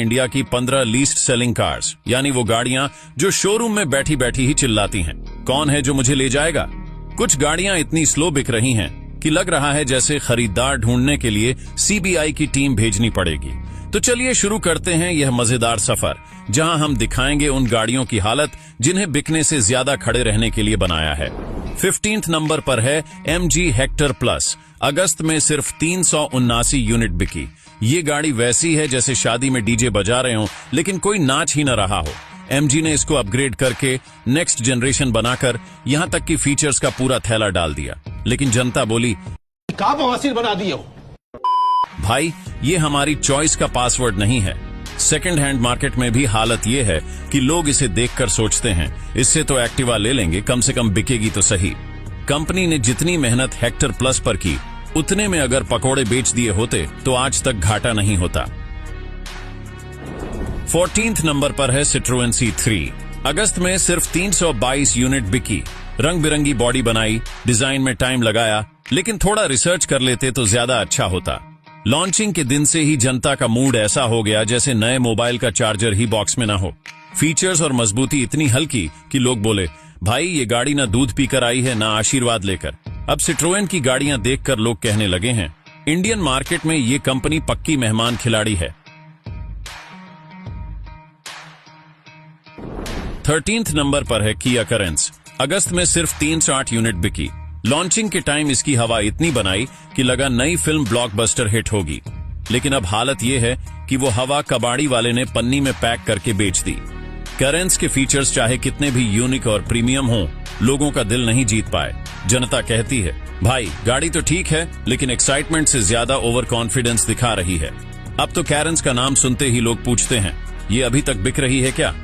India की 15 least selling cars, यानी वो गाड़ियां जो शोरूम में बैठी बैठी ही चिल्लाती हैं, कौन है जो मुझे ले जाएगा। कुछ गाड़ियां इतनी स्लो बिक रही हैं कि लग रहा है जैसे खरीदार ढूंढने के लिए सीबीआई की टीम भेजनी पड़ेगी। तो चलिए शुरू करते हैं यह मजेदार सफर, जहां हम दिखाएंगे उन गाड़ियों की हालत जिन्हें बिकने से ज्यादा खड़े रहने के लिए बनाया है। 15th नंबर पर है MG हेक्टर प्लस। अगस्त में सिर्फ 379 यूनिट बिकी। ये गाड़ी वैसी है जैसे शादी में डीजे बजा रहे हो लेकिन कोई नाच ही न रहा हो। MG ने इसको अपग्रेड करके नेक्स्ट जनरेशन बनाकर यहां तक कि फीचर्स का पूरा थैला डाल दिया, लेकिन जनता बोली क्या बवासीर बना दिए हो भाई, ये हमारी चॉइस का पासवर्ड नहीं है। सेकंड हैंड मार्केट में भी हालत ये है कि लोग इसे देखकर सोचते हैं इससे तो एक्टिवा ले लेंगे, कम से कम बिकेगी तो सही। कंपनी ने जितनी मेहनत हेक्टर प्लस पर की उतने में अगर पकोड़े बेच दिए होते तो आज तक घाटा नहीं होता। 14th नंबर पर है सिट्रोएन C3। अगस्त में सिर्फ 322 यूनिट बिकी। रंग बिरंगी बॉडी बनाई, डिजाइन में टाइम लगाया, लेकिन थोड़ा रिसर्च कर लेते तो ज्यादा अच्छा होता। लॉन्चिंग के दिन से ही जनता का मूड ऐसा हो गया जैसे नए मोबाइल का चार्जर ही बॉक्स में ना हो। फीचर्स और मजबूती इतनी हल्की कि लोग बोले भाई ये गाड़ी ना दूध पीकर आई है ना आशीर्वाद लेकर। अब सिट्रोएन की गाड़ियां देखकर लोग कहने लगे हैं इंडियन मार्केट में ये कंपनी पक्की मेहमान खिलाड़ी है। 13th नंबर पर है किया करेंस। अगस्त में सिर्फ 308 यूनिट बिकी। लॉन्चिंग के टाइम इसकी हवा इतनी बनाई कि लगा नई फिल्म ब्लॉकबस्टर हिट होगी, लेकिन अब हालत यह है कि वो हवा कबाड़ी वाले ने पन्नी में पैक करके बेच दी। करेंस के फीचर्स चाहे कितने भी यूनिक और प्रीमियम हों, लोगों का दिल नहीं जीत पाए। जनता कहती है भाई गाड़ी तो ठीक है लेकिन एक्साइटमेंट से ज्यादा ओवर कॉन्फिडेंस दिखा रही है। अब तो कैरेंस का नाम सुनते ही लोग पूछते हैं ये अभी तक बिक रही है क्या।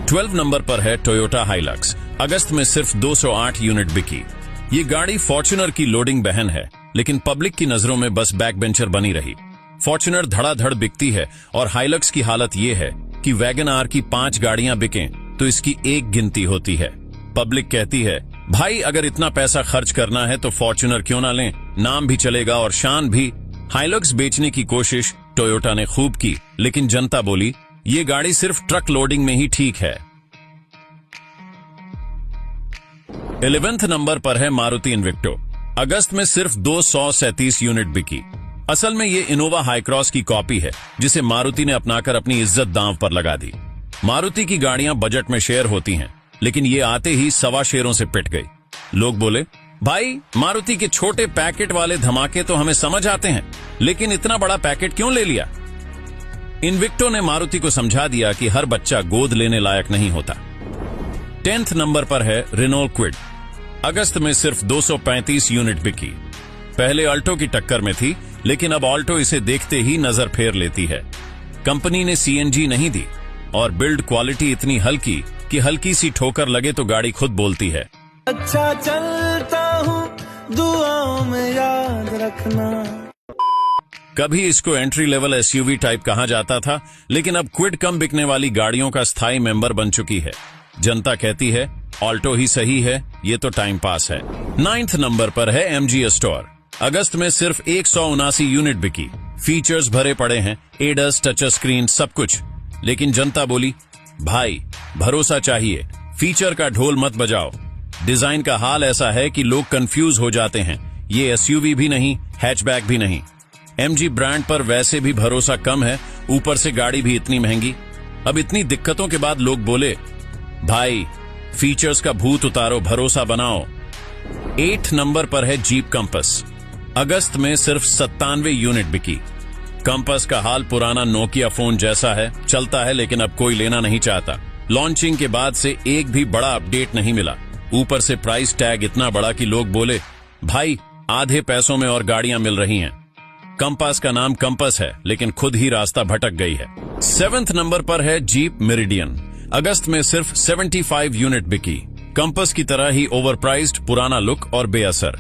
12 नंबर पर है टोयोटा हाइलक्स। अगस्त में सिर्फ 208 यूनिट बिकी। ये गाड़ी फॉर्च्यूनर की लोडिंग बहन है, लेकिन पब्लिक की नजरों में बस बैक बेंचर बनी रही। फॉर्च्यूनर धड़ाधड़ बिकती है और हाइलक्स की हालत ये है कि वैगन आर की 5 गाड़ियां बिकें तो इसकी 1 गिनती होती है। पब्लिक कहती है भाई अगर इतना पैसा खर्च करना है तो फॉर्च्यूनर क्यों ना लें, नाम भी चलेगा और शान भी। हाइलक्स बेचने की कोशिश टोयोटा ने खूब की, लेकिन जनता बोली ये गाड़ी सिर्फ ट्रक लोडिंग में ही ठीक है। 11th नंबर पर है मारुति इन्विक्टो। अगस्त में सिर्फ 237 यूनिट बिकी। असल में ये इनोवा हाई क्रॉस की कॉपी है जिसे मारुति ने अपनाकर अपनी इज्जत दांव पर लगा दी। मारुति की गाड़ियां बजट में शेयर होती हैं, लेकिन ये आते ही 1.25 शेयरों से पिट गई। लोग बोले भाई मारुति के छोटे पैकेट वाले धमाके तो हमें समझ आते हैं, लेकिन इतना बड़ा पैकेट क्यों ले लिया। इन्विक्टो ने मारुति को समझा दिया कि हर बच्चा गोद लेने लायक नहीं होता। 10th नंबर पर है रेनॉल्ट क्विड। अगस्त में सिर्फ 235 यूनिट बिकी। पहले अल्टो की टक्कर में थी, लेकिन अब ऑल्टो इसे देखते ही नजर फेर लेती है। कंपनी ने CNG नहीं दी और बिल्ड क्वालिटी इतनी हल्की कि हल्की सी ठोकर लगे तो गाड़ी खुद बोलती है अच्छा चलता हूँ दुआओं में याद रखना। कभी इसको एंट्री लेवल SUV टाइप कहा जाता था, लेकिन अब क्विड कम बिकने वाली गाड़ियों का स्थायी मेंबर बन चुकी है। जनता कहती है ऑल्टो ही सही है, ये तो टाइम पास है। 9th नंबर पर है MG एस्टोर। अगस्त में सिर्फ 179 यूनिट बिकी। फीचर्स भरे पड़े हैं, एडस, टच स्क्रीन, सब कुछ, लेकिन जनता बोली भाई भरोसा चाहिए, फीचर का ढोल मत बजाओ। डिजाइन का हाल ऐसा है कि लोग कंफ्यूज हो जाते हैं, ये SUV भी नहीं, हैचबैक भी नहीं। MG ब्रांड पर वैसे भी भरोसा कम है, ऊपर से गाड़ी भी इतनी महंगी। अब इतनी दिक्कतों के बाद लोग बोले भाई फीचर्स का भूत उतारो, भरोसा बनाओ। 8 नंबर पर है जीप कंपस। अगस्त में सिर्फ 97 यूनिट बिकी। कंपस का हाल पुराना नोकिया फोन जैसा है, चलता है लेकिन अब कोई लेना नहीं चाहता। लॉन्चिंग के बाद से एक भी बड़ा अपडेट नहीं मिला, ऊपर से प्राइस टैग इतना बड़ा कि लोग बोले भाई आधे पैसों में और गाड़ियां मिल रही हैं। कंपास का नाम कंपस है, लेकिन खुद ही रास्ता भटक गई है। 7th नंबर पर है जीप मेरिडियन। अगस्त में सिर्फ 75 यूनिट बिकी। कंपस की तरह ही ओवरप्राइज्ड, पुराना लुक और बेअसर।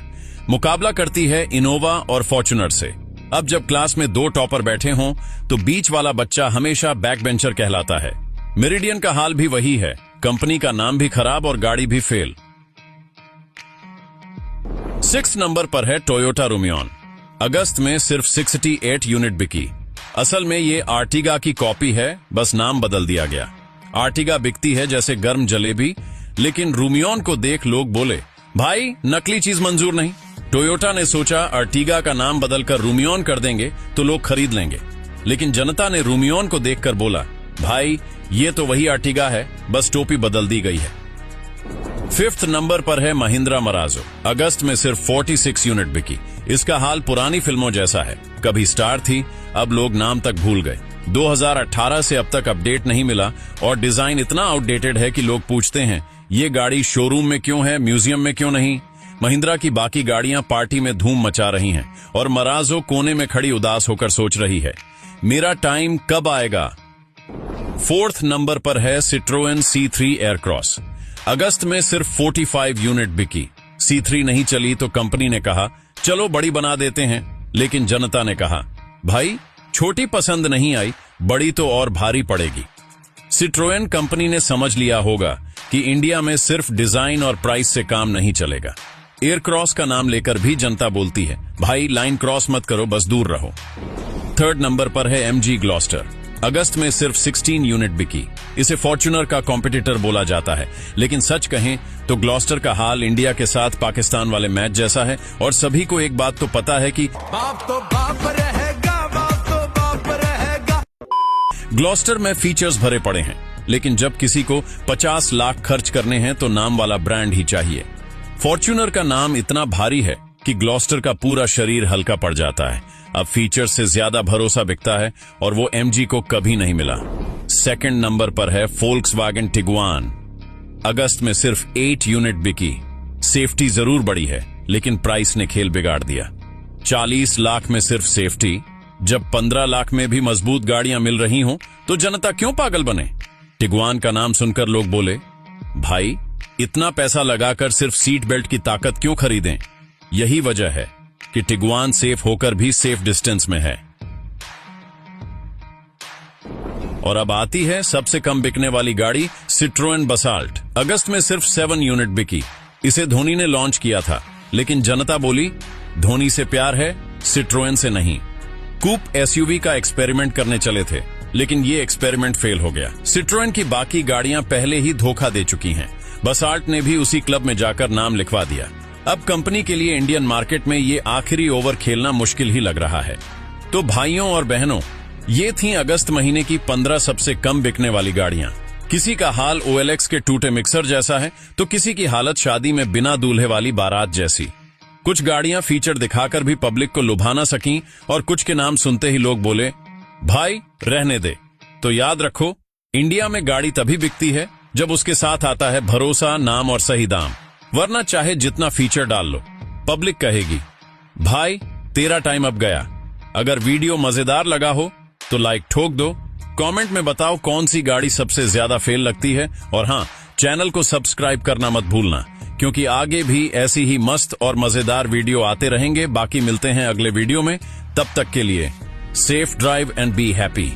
मुकाबला करती है इनोवा और फॉर्च्यूनर से। अब जब क्लास में 2 टॉपर बैठे हों तो बीच वाला बच्चा हमेशा बैक बेंचर कहलाता है। मेरिडियन का हाल भी वही है, कंपनी का नाम भी खराब और गाड़ी भी फेल। 6th नंबर पर है टोयोटा रूमियन। अगस्त में सिर्फ 68 यूनिट बिकी। असल में ये आर्टिगा की कॉपी है, बस नाम बदल दिया गया। आर्टिगा बिकती है जैसे गर्म जलेबी, लेकिन रूमियन को देख लोग बोले, भाई नकली चीज मंजूर नहीं। टोयोटा ने सोचा आर्टिगा का नाम बदलकर रूमियन कर देंगे तो लोग खरीद लेंगे, लेकिन जनता ने रूमियन को देखकर बोला, भाई ये तो वही आर्टिगा है, बस टोपी बदल दी गई है। 5th नंबर पर है महिंद्रा मराजो। अगस्त में सिर्फ 46 यूनिट बिकी। इसका हाल पुरानी फिल्मों जैसा है, कभी स्टार थी, अब लोग नाम तक भूल गए। 2018 से अब तक अपडेट नहीं मिला और डिजाइन इतना आउटडेटेड है कि लोग पूछते हैं ये गाड़ी शोरूम में क्यों है, म्यूजियम में क्यों नहीं। महिंद्रा की बाकी गाड़ियां पार्टी में धूम मचा रही हैं और मराजो कोने में खड़ी उदास होकर सोच रही है, मेरा टाइम कब आएगा। 4th नंबर पर है सिट्रोएन C3 एयरक्रॉस। अगस्त में सिर्फ 45 यूनिट बिकी। C3 नहीं चली तो कंपनी ने कहा चलो बड़ी बना देते हैं, लेकिन जनता ने कहा भाई छोटी पसंद नहीं आई, बड़ी तो और भारी पड़ेगी। सिट्रोएन कंपनी ने समझ लिया होगा कि इंडिया में सिर्फ डिजाइन और प्राइस से काम नहीं चलेगा। एयरक्रॉस का नाम लेकर भी जनता बोलती है, भाई लाइन क्रॉस मत करो, बस दूर रहो। 3rd नंबर पर है MG ग्लॉस्टर। अगस्त में सिर्फ 16 यूनिट बिकी। इसे फॉर्च्यूनर का कॉम्पिटिटर बोला जाता है, लेकिन सच कहें तो ग्लॉस्टर का हाल इंडिया के साथ पाकिस्तान वाले मैच जैसा है और सभी को एक बात तो पता है कि बाप तो बाप रहेगा, बाप तो बाप रहेगा। ग्लॉस्टर में फीचर्स भरे पड़े हैं, लेकिन जब किसी को 50 लाख खर्च करने हैं तो नाम वाला ब्रांड ही चाहिए। फॉर्च्यूनर का नाम इतना भारी है कि ग्लॉस्टर का पूरा शरीर हल्का पड़ जाता है। अब फीचर से ज्यादा भरोसा बिकता है और वो MG को कभी नहीं मिला। 2nd नंबर पर है फोल्क्सवैगन टिगुआन। अगस्त में सिर्फ 8 यूनिट बिकी। सेफ्टी जरूर बड़ी है, लेकिन प्राइस ने खेल बिगाड़ दिया। 40 लाख में सिर्फ सेफ्टी, जब 15 लाख में भी मजबूत गाड़ियां मिल रही हों तो जनता क्यों पागल बने। टिगुआन का नाम सुनकर लोग बोले, भाई इतना पैसा लगाकर सिर्फ सीट बेल्ट की ताकत क्यों खरीदें। यही वजह है कि टिगुआन सेफ होकर भी सेफ डिस्टेंस में है। और अब आती है सबसे कम बिकने वाली गाड़ी, सिट्रोएन बसाल्ट। अगस्त में सिर्फ 7 यूनिट बिकी। इसे धोनी ने लॉन्च किया था, लेकिन जनता बोली धोनी से प्यार है, सिट्रोएन से नहीं। कूप SUV का एक्सपेरिमेंट करने चले थे, लेकिन ये एक्सपेरिमेंट फेल हो गया। सिट्रोएन की बाकी गाड़ियां पहले ही धोखा दे चुकी हैं। बसाल्ट ने भी उसी क्लब में जाकर नाम लिखवा दिया। अब कंपनी के लिए इंडियन मार्केट में ये आखिरी ओवर खेलना मुश्किल ही लग रहा है। तो भाइयों और बहनों, ये थी अगस्त महीने की 15 सबसे कम बिकने वाली गाड़ियां। किसी का हाल OLX के टूटे मिक्सर जैसा है, तो किसी की हालत शादी में बिना दूल्हे वाली बारात जैसी। कुछ गाड़ियां फीचर दिखाकर भी पब्लिक को लुभाना सकी और कुछ के नाम सुनते ही लोग बोले, भाई रहने दे। तो याद रखो, इंडिया में गाड़ी तभी बिकती है जब उसके साथ आता है भरोसा, नाम और सही दाम। वरना चाहे जितना फीचर डाल लो, पब्लिक कहेगी भाई तेरा टाइम अब गया। अगर वीडियो मजेदार लगा हो तो लाइक ठोक दो, कमेंट में बताओ कौन सी गाड़ी सबसे ज्यादा फेल लगती है, और हाँ, चैनल को सब्सक्राइब करना मत भूलना, क्योंकि आगे भी ऐसी ही मस्त और मजेदार वीडियो आते रहेंगे। बाकी मिलते हैं अगले वीडियो में, तब तक के लिए safe drive and be happy.